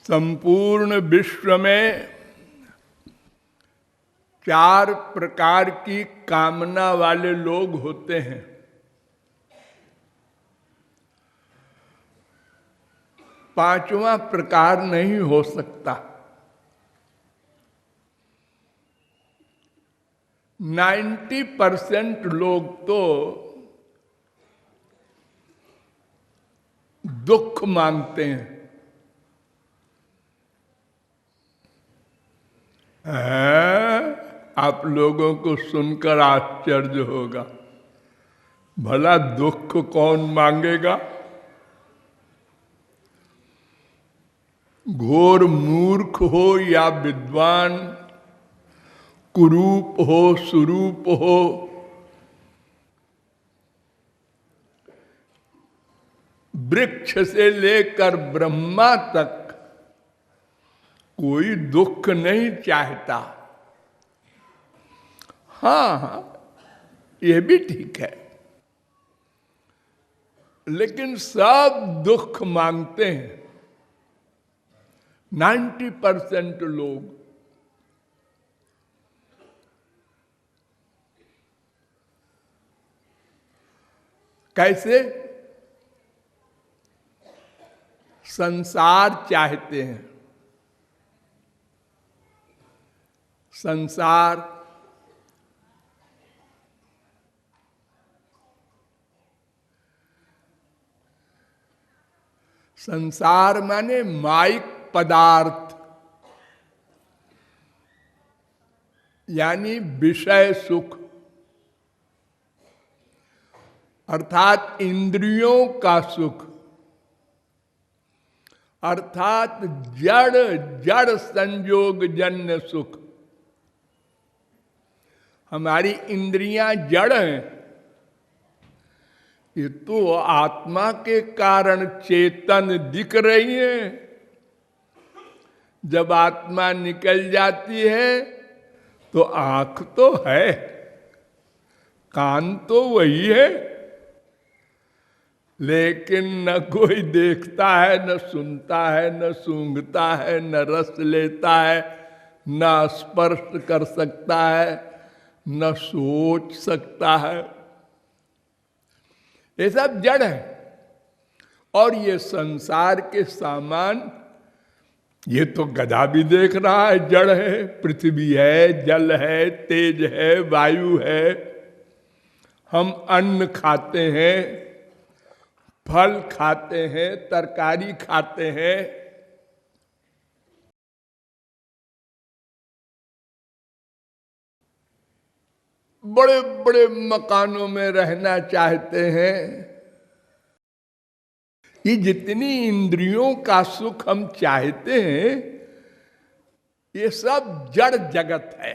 संपूर्ण विश्व में 4 प्रकार की कामना वाले लोग होते हैं। पांचवा प्रकार नहीं हो सकता। 90% लोग तो दुख मांगते हैं। आप लोगों को सुनकर आश्चर्य होगा, भला दुख कौन मांगेगा? घोर मूर्ख हो या विद्वान, कुरूप हो सुरूप हो, वृक्ष से लेकर ब्रह्मा तक कोई दुख नहीं चाहता। हाँ, ये भी ठीक है, लेकिन सब दुख मांगते हैं 90% लोग। कैसे? संसार चाहते हैं। संसार संसार माने माइक पदार्थ, यानी विषय सुख, अर्थात इंद्रियों का सुख, अर्थात जड़ जड़ संयोग जन्य सुख। हमारी इंद्रियां जड़ हैं, ये तो आत्मा के कारण चेतन दिख रही है। जब आत्मा निकल जाती है तो आंख तो है, कान तो वही है, लेकिन न कोई देखता है, न सुनता है, न सूंघता है, न रस लेता है, न स्पर्श कर सकता है, न सोच सकता है। ये सब जड़ है। और ये संसार के सामान, ये तो गधा भी देख रहा है, जड़ है। पृथ्वी है, जल है, तेज है, वायु है। हम अन्न खाते हैं, फल खाते हैं, तरकारी खाते हैं। बड़े बड़े मकानों में रहना चाहते हैं। ये जितनी इंद्रियों का सुख हम चाहते हैं, ये सब जड़ जगत है,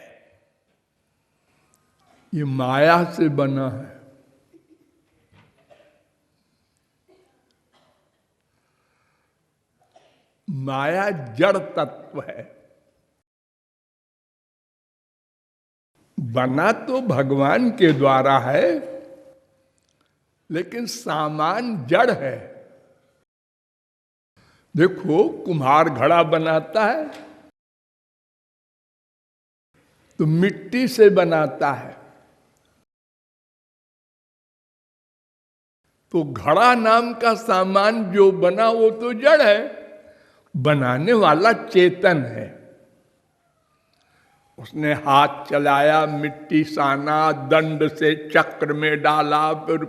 ये माया से बना है। माया जड़ तत्व है। बना तो भगवान के द्वारा है, लेकिन सामान जड़ है। देखो, कुम्हार घड़ा बनाता है तो मिट्टी से बनाता है, तो घड़ा नाम का सामान जो बना वो तो जड़ है, बनाने वाला चेतन है। उसने हाथ चलाया, मिट्टी साना, दंड से चक्र में डाला, फिर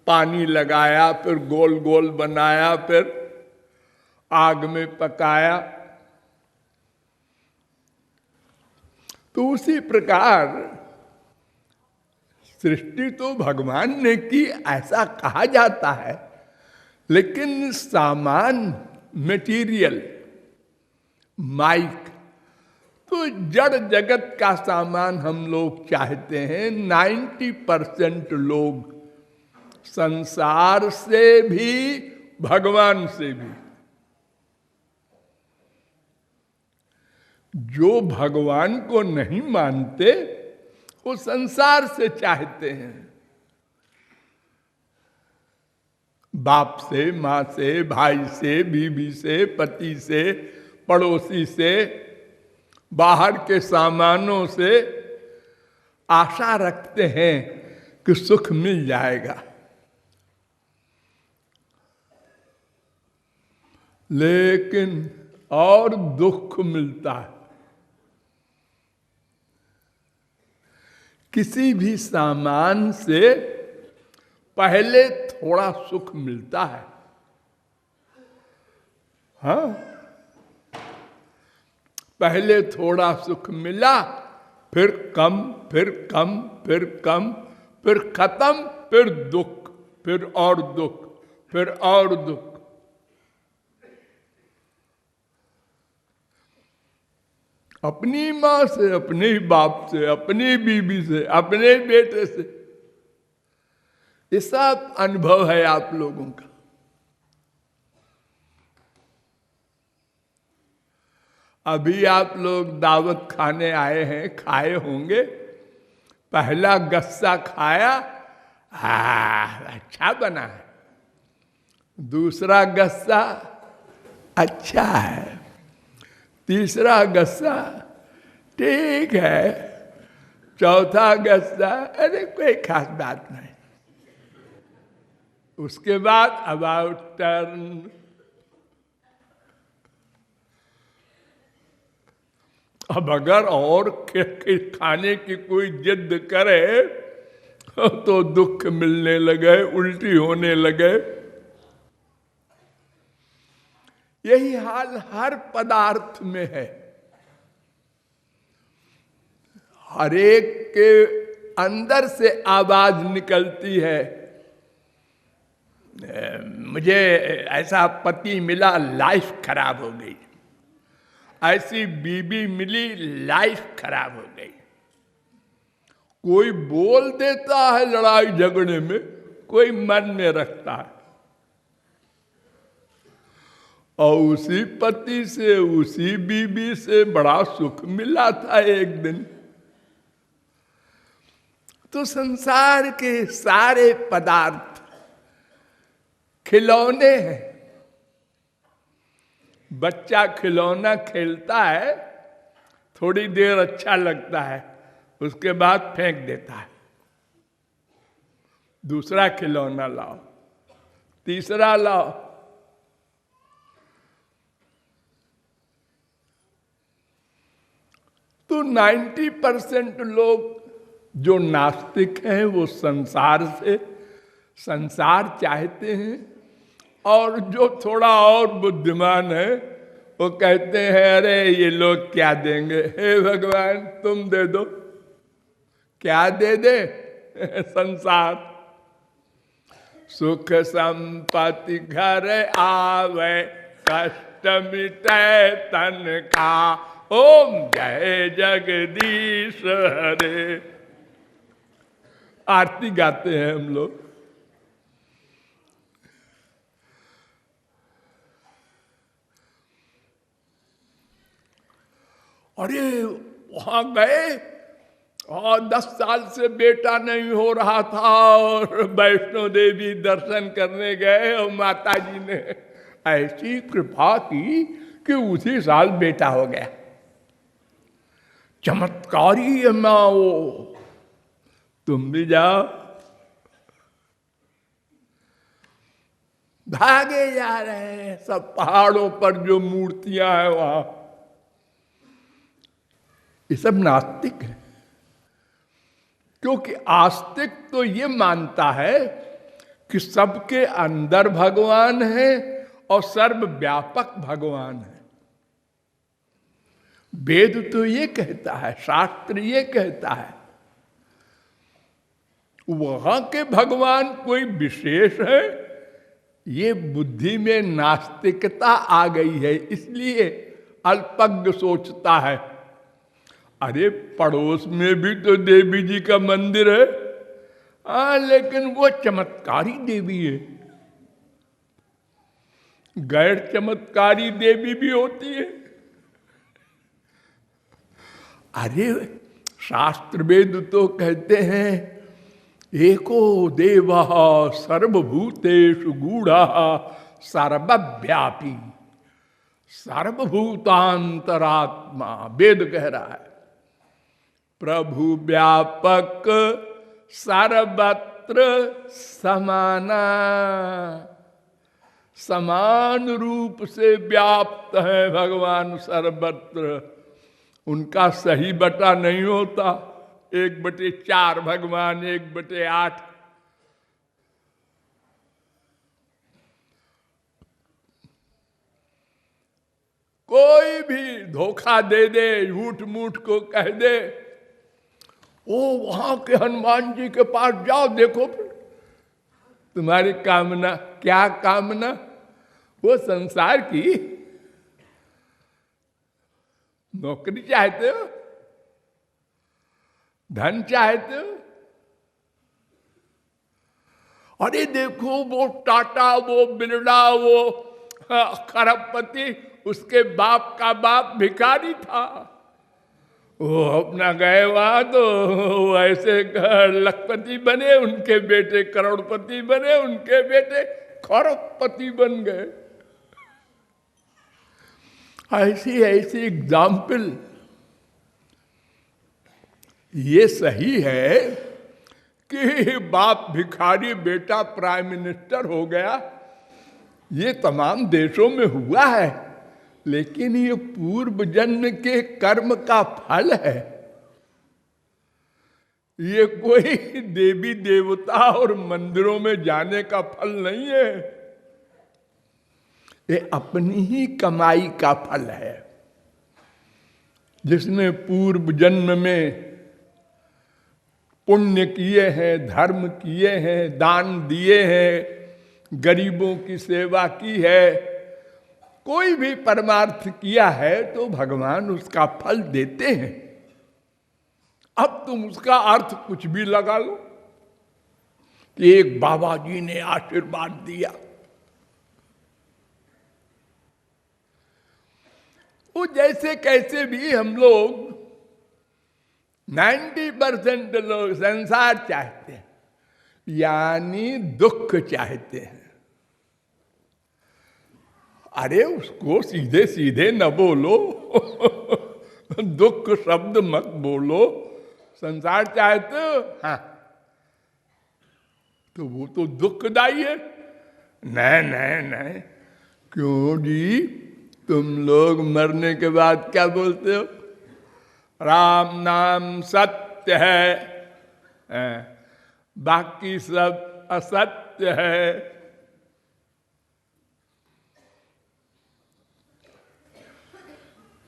पानी लगाया, फिर गोल गोल बनाया, फिर आग में पकाया। तो उसी प्रकार सृष्टि तो भगवान ने की, ऐसा कहा जाता है, लेकिन सामान, मटेरियल, माइक, तो जड़ जगत का सामान हम लोग चाहते हैं। 90% लोग संसार से भी, भगवान से भी। जो भगवान को नहीं मानते, वो संसार से चाहते हैं। बाप से, माँ से, भाई से, बीवी से, पति से, पड़ोसी से, बाहर के सामानों से आशा रखते हैं कि सुख मिल जाएगा, लेकिन और दुख मिलता है। किसी भी सामान से पहले थोड़ा सुख मिलता है, हाँ, पहले थोड़ा सुख मिला, फिर कम, फिर कम, फिर कम, फिर खत्म, फिर दुख, फिर और दुख, फिर और दुख। अपनी माँ से, अपने बाप से, अपनी बीवी से, अपने बेटे से, ये सब अनुभव है आप लोगों का। अभी आप लोग दावत खाने आए हैं, खाए होंगे, पहला गस्सा खाया, अच्छा बना है, दूसरा गस्सा अच्छा है, तीसरा गस्सा ठीक है, चौथा गस्सा अरे कोई खास बात नहीं। उसके बाद अबाउट टर्न, अब अगर और खाने की कोई जिद करे तो दुख मिलने लगे, उल्टी होने लगे। यही हाल हर पदार्थ में है। हर एक के अंदर से आवाज निकलती है, मुझे ऐसा पति मिला, लाइफ खराब हो गई, ऐसी बीबी मिली, लाइफ खराब हो गई। कोई बोल देता है लड़ाई झगड़े में, कोई मन में रखता है, और उसी पति से, उसी बीबी से बड़ा सुख मिला था एक दिन। तो संसार के सारे पदार्थ खिलौने हैं। बच्चा खिलौना खेलता है, थोड़ी देर अच्छा लगता है, उसके बाद फेंक देता है, दूसरा खिलौना लाओ, तीसरा लाओ। तो 90% लोग जो नास्तिक हैं वो संसार से संसार चाहते हैं, और जो थोड़ा और बुद्धिमान है वो कहते हैं अरे ये लोग क्या देंगे, हे भगवान तुम दे दो। क्या दे दे? संसार। सुख संपत्ति घर आवे, कष्ट मिटे तन का, ओम जय जगदीश हरे। आरती गाते हैं हम लोग। अरे वहां गए और 10 साल से बेटा नहीं हो रहा था, और वैष्णो देवी दर्शन करने गए, और माता जी ने ऐसी कृपा की कि उसी साल बेटा हो गया। चमत्कारी है माँ वो। तुम भी जाओ। भागे जा रहे हैं सब पहाड़ों पर जो मूर्तियां हैं वहां। ये सब नास्तिक है, क्योंकि आस्तिक तो ये मानता है कि सबके अंदर भगवान है और सर्वव्यापक भगवान है। वेद तो ये कहता है, शास्त्र ये कहता है, वहां के भगवान कोई विशेष है, ये बुद्धि में नास्तिकता आ गई है, इसलिए अल्पज्ञ सोचता है अरे पड़ोस में भी तो देवी जी का मंदिर है, लेकिन वो चमत्कारी देवी है। गैर चमत्कारी देवी भी होती है। अरे शास्त्र वेद तो कहते हैं एको देवः सर्वभूतेषु गूढ़ः सर्वव्यापी सर्वभूतांतरात्मा, वेद कह रहा है। प्रभु व्यापक सर्वत्र समाना, समान रूप से व्याप्त है भगवान सर्वत्र। उनका सही बटा नहीं होता, 1/4 भगवान, 1/8। कोई भी धोखा दे दे, झूठ मूठ को कह दे, ओ वहां के हनुमान जी के पास जाओ, देखो तुम्हारी कामना, क्या कामना? वो संसार की नौकरी चाहते हो, धन चाहते हो? अरे देखो वो टाटा, वो बिरला, वो खरबपति, उसके बाप का बाप भिखारी था। वो अपना गए वहां तो ऐसे लखपति बने, उनके बेटे करोड़पति बने, उनके बेटे खरबपति बन गए। ऐसी ऐसी एग्जाम्पल। ये सही है कि बाप भिखारी, बेटा प्राइम मिनिस्टर हो गया, ये तमाम देशों में हुआ है, लेकिन ये पूर्व जन्म के कर्म का फल है। ये कोई देवी देवता और मंदिरों में जाने का फल नहीं है, ये अपनी ही कमाई का फल है। जिसने पूर्व जन्म में पुण्य किए हैं, धर्म किए हैं, दान दिए हैं, गरीबों की सेवा की है, कोई भी परमार्थ किया है, तो भगवान उसका फल देते हैं। अब तुम उसका अर्थ कुछ भी लगा लो कि एक बाबा जी ने आशीर्वाद दिया। वो जैसे कैसे भी हम लोग 90% लोग संसार चाहते हैं, यानी दुख चाहते हैं। अरे उसको सीधे सीधे न बोलो दुख शब्द मत बोलो। संसार चाहते हो, हाँ, तो वो तो दुखदाई है। नहीं नहीं नहीं, क्यों जी? तुम लोग मरने के बाद क्या बोलते हो? राम नाम सत्य है, बाकी सब असत्य है।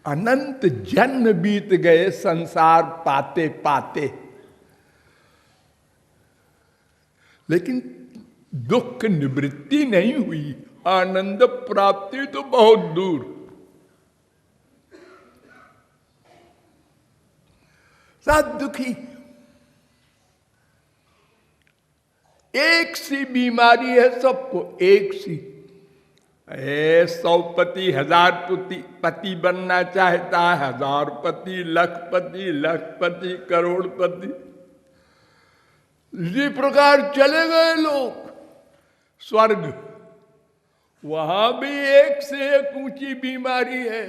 अनंत जन्म बीत गए संसार पाते पाते, लेकिन दुख निवृत्ति नहीं हुई, आनंद प्राप्ति तो बहुत दूर। सब दुखी। एक सी बीमारी है सबको, एक सी। 100 पति 1000 पति बनना चाहता है, 1000 पति, लखपति, लखपति करोड़पति। इसी प्रकार चले गए लोग स्वर्ग, वहां भी एक से एक ऊंची बीमारी है।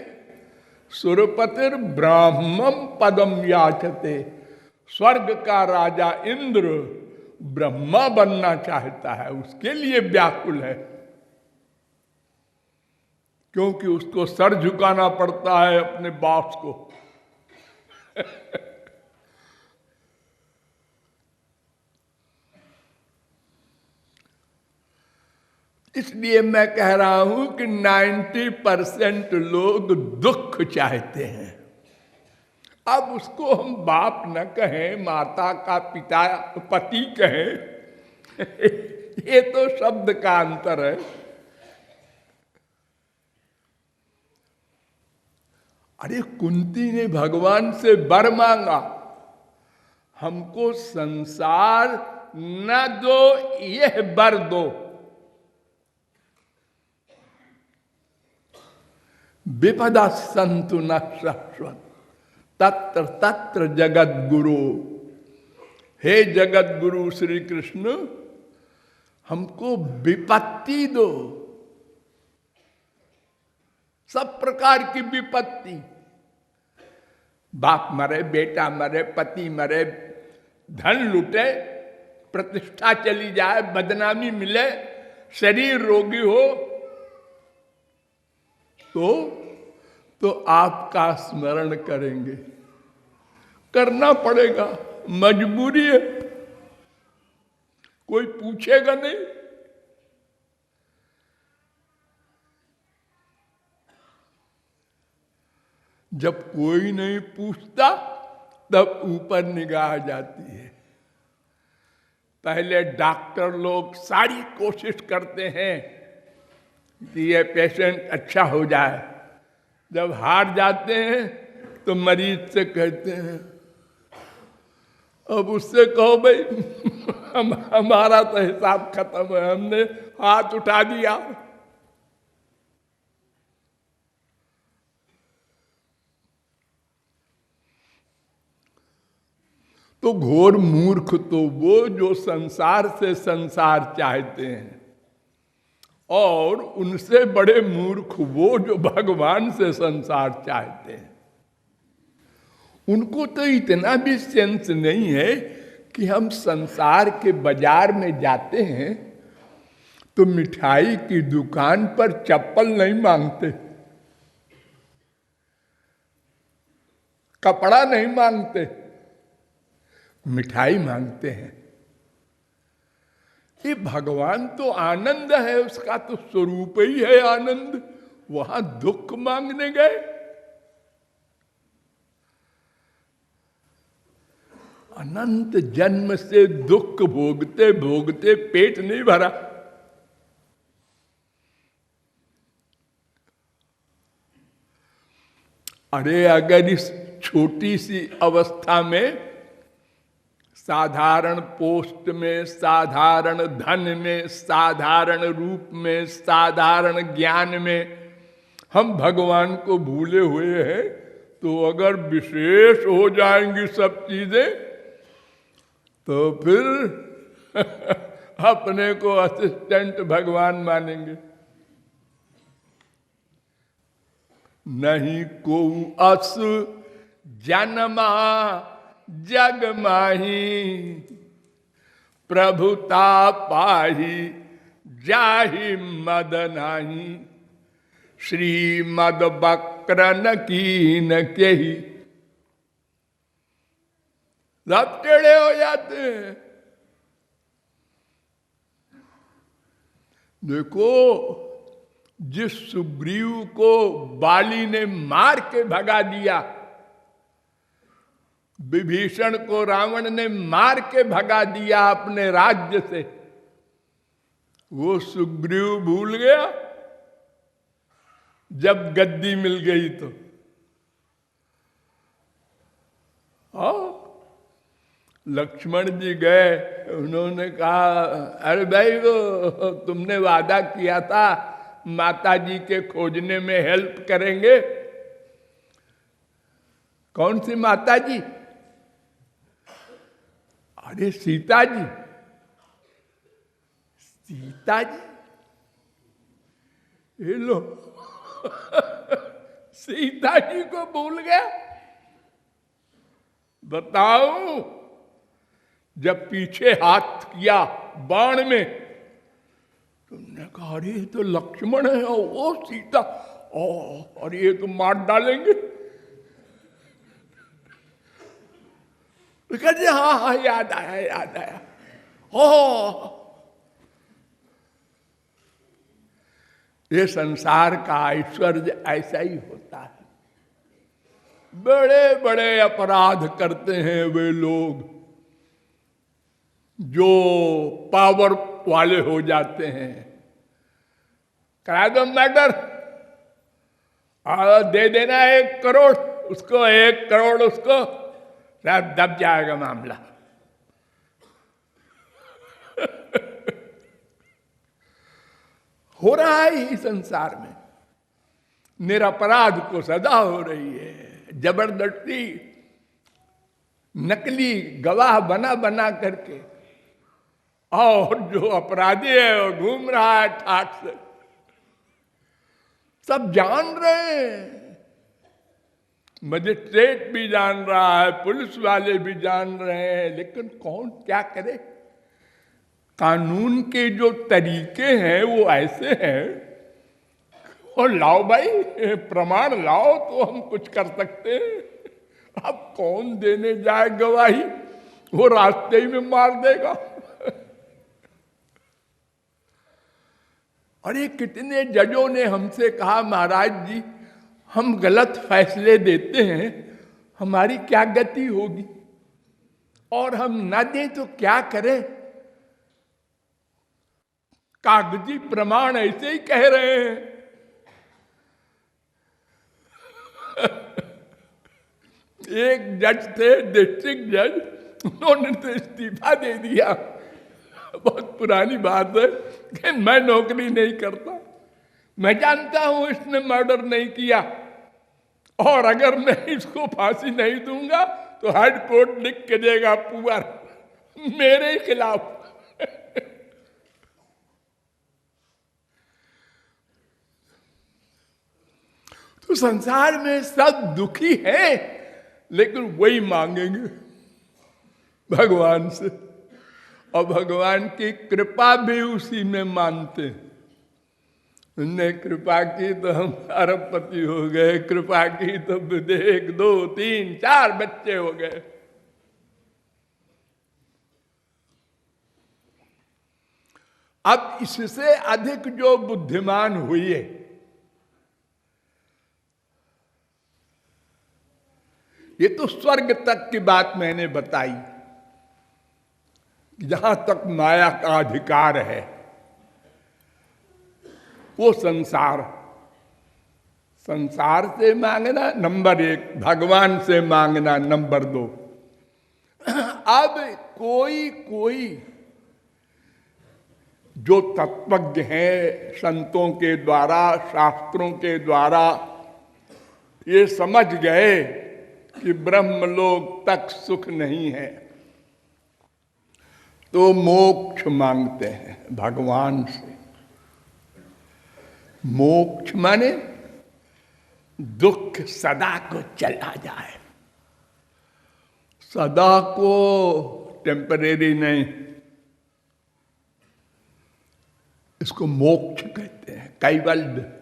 सुरपतिर ब्राह्मम पदम याचते, स्वर्ग का राजा इंद्र ब्रह्मा बनना चाहता है, उसके लिए व्याकुल है, क्योंकि उसको सर झुकाना पड़ता है अपने बॉस को। इसलिए मैं कह रहा हूं कि 90% लोग दुख चाहते हैं। अब उसको हम बाप न कहें, माता का पिता, पति कहें, ये तो शब्द का अंतर है। अरे कुंती ने भगवान से वर मांगा, हमको संसार न दो, यह वर दो। विपदा संतु न शाश्वत तत्र तत्र जगत गुरु। हे जगत गुरु श्री कृष्ण, हमको विपत्ति दो, सब प्रकार की विपत्ति, बाप मरे, बेटा मरे, पति मरे, धन लुटे, प्रतिष्ठा चली जाए, बदनामी मिले, शरीर रोगी हो, तो आपका स्मरण करेंगे, करना पड़ेगा, मजबूरी है, कोई पूछेगा नहीं। जब कोई नहीं पूछता तब ऊपर निगाह जाती है। पहले डॉक्टर लोग सारी कोशिश करते हैं कि ये पेशेंट अच्छा हो जाए, जब हार जाते हैं तो मरीज से कहते हैं, अब उससे कहो भाई हमारा तो हिसाब खत्म है, हमने हाथ उठा दिया। तो घोर मूर्ख तो वो जो संसार से संसार चाहते हैं, और उनसे बड़े मूर्ख वो जो भगवान से संसार चाहते हैं। उनको तो इतना भी सेंस नहीं है कि हम संसार के बाजार में जाते हैं तो मिठाई की दुकान पर चप्पल नहीं मांगते, कपड़ा नहीं मांगते, मिठाई मांगते हैं। ये भगवान तो आनंद है, उसका तो स्वरूप ही है आनंद, वहां दुख मांगने गए। अनंत जन्म से दुख भोगते भोगते पेट नहीं भरा। अरे अगर इस छोटी सी अवस्था में, साधारण पोस्ट में, साधारण धन में, साधारण रूप में, साधारण ज्ञान में हम भगवान को भूले हुए हैं, तो अगर विशेष हो जाएंगी सब चीजें तो फिर अपने को असिस्टेंट भगवान मानेंगे। नहीं को अस जन्मा जग माही, प्रभुता पाही जाहि मद नाही, श्रीमद बक्र न कीन केही। सब टेढ़े हो जाते हैं। देखो, जिस सुग्रीव को बाली ने मार के भगा दिया, विभीषण को रावण ने मार के भगा दिया अपने राज्य से, वो सुग्रीव भूल गया जब गद्दी मिल गई तो। लक्ष्मण जी गए, उन्होंने कहा, अरे भाई वो तुमने वादा किया था माता जी के खोजने में हेल्प करेंगे। कौन सी माता जी? अरे सीता जी। सीता जी? ये लो सीता जी को भूल गया। बताओ, जब पीछे हाथ किया बाण में, तुमने कहा अरे ये तो लक्ष्मण है और वो सीता, और ये तो मार डालेंगे। कहते हाँ हाँ याद आया याद आया। ये संसार का ऐश्वर्य ऐसा ही होता है। बड़े बड़े अपराध करते हैं वे लोग जो पावर वाले हो जाते हैं। करा दो मैटर, दे देना 1 करोड़ उसको, 1 करोड़ उसको, दब जाएगा मामला। हो रहा है इस संसार में, निरपराध को सजा हो रही है। जबरदस्ती नकली गवाह बना बना करके, और जो अपराधी है वो घूम रहा है ठाठ से। सब जान रहे हैं, मजिस्ट्रेट भी जान रहा है, पुलिस वाले भी जान रहे हैं, लेकिन कौन क्या करे। कानून के जो तरीके हैं वो ऐसे हैं, और लाओ भाई प्रमाण लाओ तो हम कुछ कर सकते हैं। अब कौन देने जाए गवाही, वो रास्ते ही में मार देगा। अरे कितने जजों ने हमसे कहा, महाराज जी हम गलत फैसले देते हैं, हमारी क्या गति होगी, और हम ना दें तो क्या करें। कागजी प्रमाण ऐसे ही कह रहे हैं। एक जज थे, डिस्ट्रिक्ट जज, उन्होंने तो इस्तीफा दे दिया। बहुत पुरानी बात है कि मैं नौकरी नहीं करता, मैं जानता हूं इसने मर्डर नहीं किया, और अगर मैं इसको फांसी नहीं दूंगा तो हाई कोर्ट लिख के देगा पुअर मेरे ही खिलाफ। तो संसार में सब दुखी हैं, लेकिन वही मांगेंगे भगवान से, और भगवान की कृपा भी उसी में मानते। उनने कृपा की तो हम अरबपति हो गए, कृपा की तो 1 2 3 4 बच्चे हो गए। अब इससे अधिक जो बुद्धिमान हुए, ये तो स्वर्ग तक की बात मैंने बताई, जहां तक माया का अधिकार है वो संसार। संसार से मांगना नंबर 1, भगवान से मांगना नंबर 2। अब कोई जो तत्वज्ञ हैं, संतों के द्वारा, शास्त्रों के द्वारा ये समझ गए कि ब्रह्मलोक तक सुख नहीं है, तो मोक्ष मांगते हैं भगवान से। मोक्ष माने दुख सदा को चला जाए, सदा को, टेम्परेरी नहीं, इसको मोक्ष कहते हैं, कैवल्य।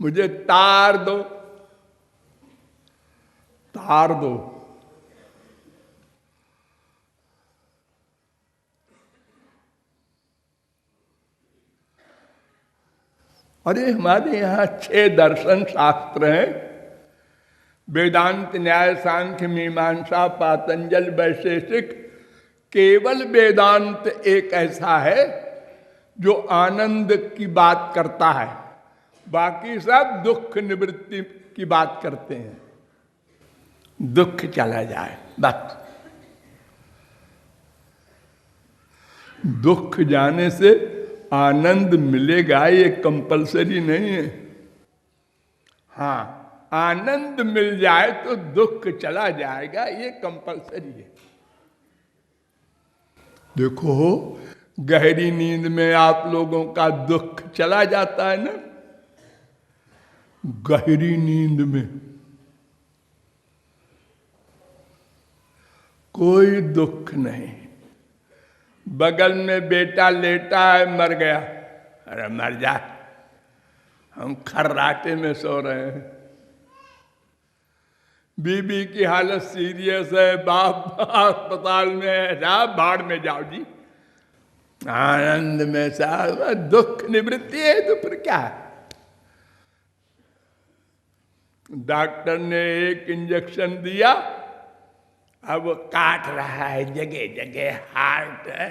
मुझे तार दो, तार दो। अरे हमारे यहाँ 6 दर्शन शास्त्र हैं, वेदांत, न्याय, सांख्य, मीमांसा, पातंजल, वैशेषिक। केवल वेदांत एक ऐसा है जो आनंद की बात करता है, बाकी सब दुख निवृत्ति की बात करते हैं, दुख चला जाए बस। दुख जाने से आनंद मिलेगा ये कंपलसरी नहीं है। हाँ, आनंद मिल जाए तो दुख चला जाएगा, ये कंपलसरी है। देखो गहरी नींद में आप लोगों का दुख चला जाता है ना, गहरी नींद में कोई दुख नहीं। बगल में बेटा लेटा है, मर गया, अरे मर जा, हम खर्राटे में सो रहे हैं। बीबी की हालत सीरियस है, बाप अस्पताल में है, साहब भाड़ में जाओ जी, आनंद में साहब दुख निवृत्ति है, तो फिर क्या है। डॉक्टर ने एक इंजेक्शन दिया, अब वो काट रहा है जगह जगह, हार्ट है,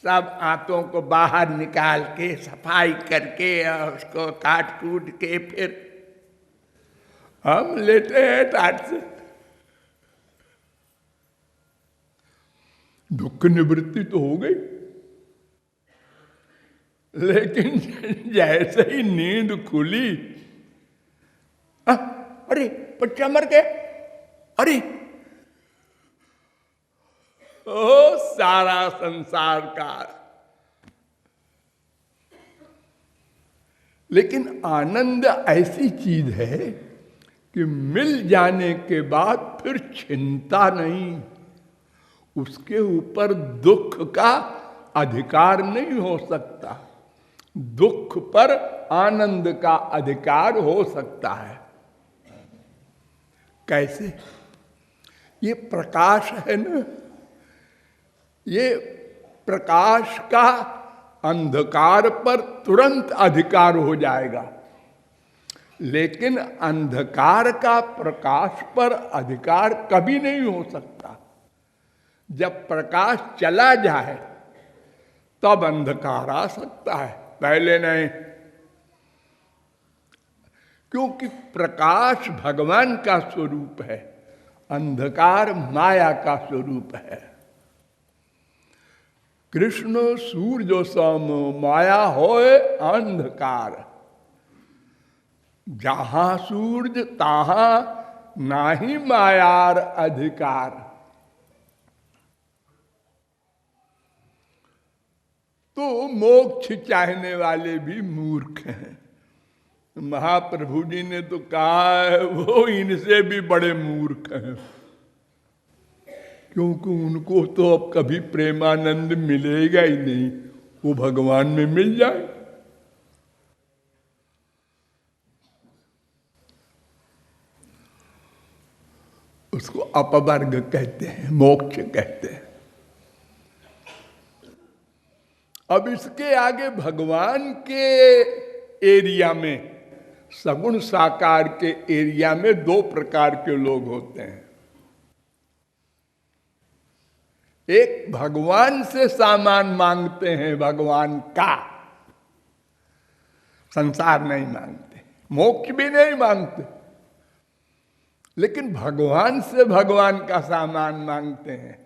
सब आंतों को बाहर निकाल के सफाई करके और उसको काट कूट के फिर हम लेटे हैं टाट से। दुख निवृत्ति तो हो गई, लेकिन जैसे ही नींद खुली, अरे बच्चा मर गया, अरे ओ सारा संसार का लेकिन आनंद ऐसी चीज है कि मिल जाने के बाद फिर चिंता नहीं, उसके ऊपर दुख का अधिकार नहीं हो सकता, दुख पर आनंद का अधिकार हो सकता है। कैसे? ये प्रकाश है ना, ये प्रकाश का अंधकार पर तुरंत अधिकार हो जाएगा, लेकिन अंधकार का प्रकाश पर अधिकार कभी नहीं हो सकता। जब प्रकाश चला जाए तब अंधकार आ सकता है, पहले नहीं। क्योंकि प्रकाश भगवान का स्वरूप है, अंधकार माया का स्वरूप है। कृष्ण सूर्य सम माया होए अंधकार, जहां सूर्य तहां नाही मायार अधिकार। तो मोक्ष चाहने वाले भी मूर्ख हैं। महाप्रभु जी ने तो कहा है वो इनसे भी बड़े मूर्ख हैं, क्योंकि उनको तो अब कभी प्रेमानंद मिलेगा ही नहीं, वो भगवान में मिल जाए। उसको अपवर्ग कहते हैं, मोक्ष कहते हैं। अब इसके आगे भगवान के एरिया में, सगुण साकार के एरिया में दो प्रकार के लोग होते हैं। एक भगवान से सामान मांगते हैं, भगवान का, संसार नहीं मांगते, मोक्ष भी नहीं मांगते, लेकिन भगवान से भगवान का सामान मांगते हैं।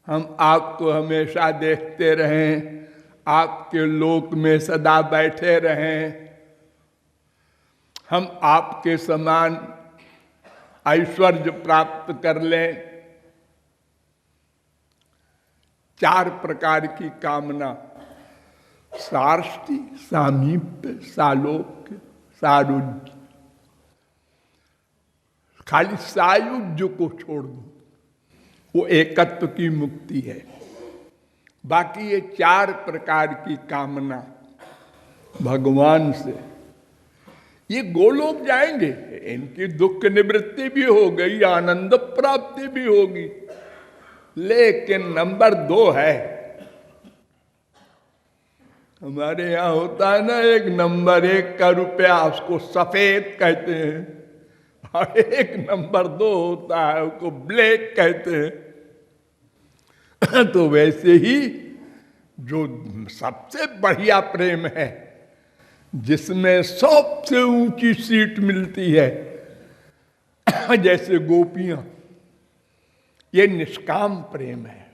हम आपको हमेशा देखते रहें, आपके लोक में सदा बैठे रहें, हम आपके समान ऐश्वर्य प्राप्त कर लें। चार प्रकार की कामना, सार्ष्टि, सामीप्य, सालोक्य, सारुज्य। खाली सायुज्य को छोड़ दो, वो एकत्व की मुक्ति है। बाकी ये चार प्रकार की कामना भगवान से, ये गोलोक जाएंगे, इनकी दुख निवृत्ति भी हो गई, आनंद प्राप्ति भी होगी। लेकिन नंबर 2 है, हमारे यहां होता है ना, एक नंबर 1 का रुपया, उसको सफेद कहते हैं, और एक नंबर 2 होता है, उसको ब्लैक कहते हैं। तो वैसे ही जो सबसे बढ़िया प्रेम है, जिसमें सबसे ऊंची सीट मिलती है, जैसे गोपियां, ये निष्काम प्रेम है।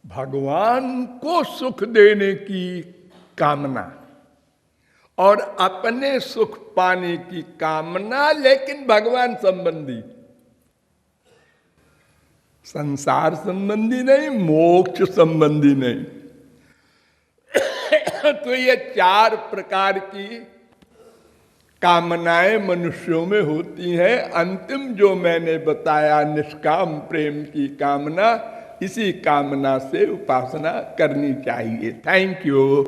भगवान को सुख देने की कामना और अपने सुख पाने की कामना, लेकिन भगवान संबंधी, संसार संबंधी नहीं, मोक्ष संबंधी नहीं। तो ये 4 प्रकार की कामनाएं मनुष्यों में होती हैं। अंतिम जो मैंने बताया, निष्काम प्रेम की कामना, इसी कामना से उपासना करनी चाहिए। Thank you.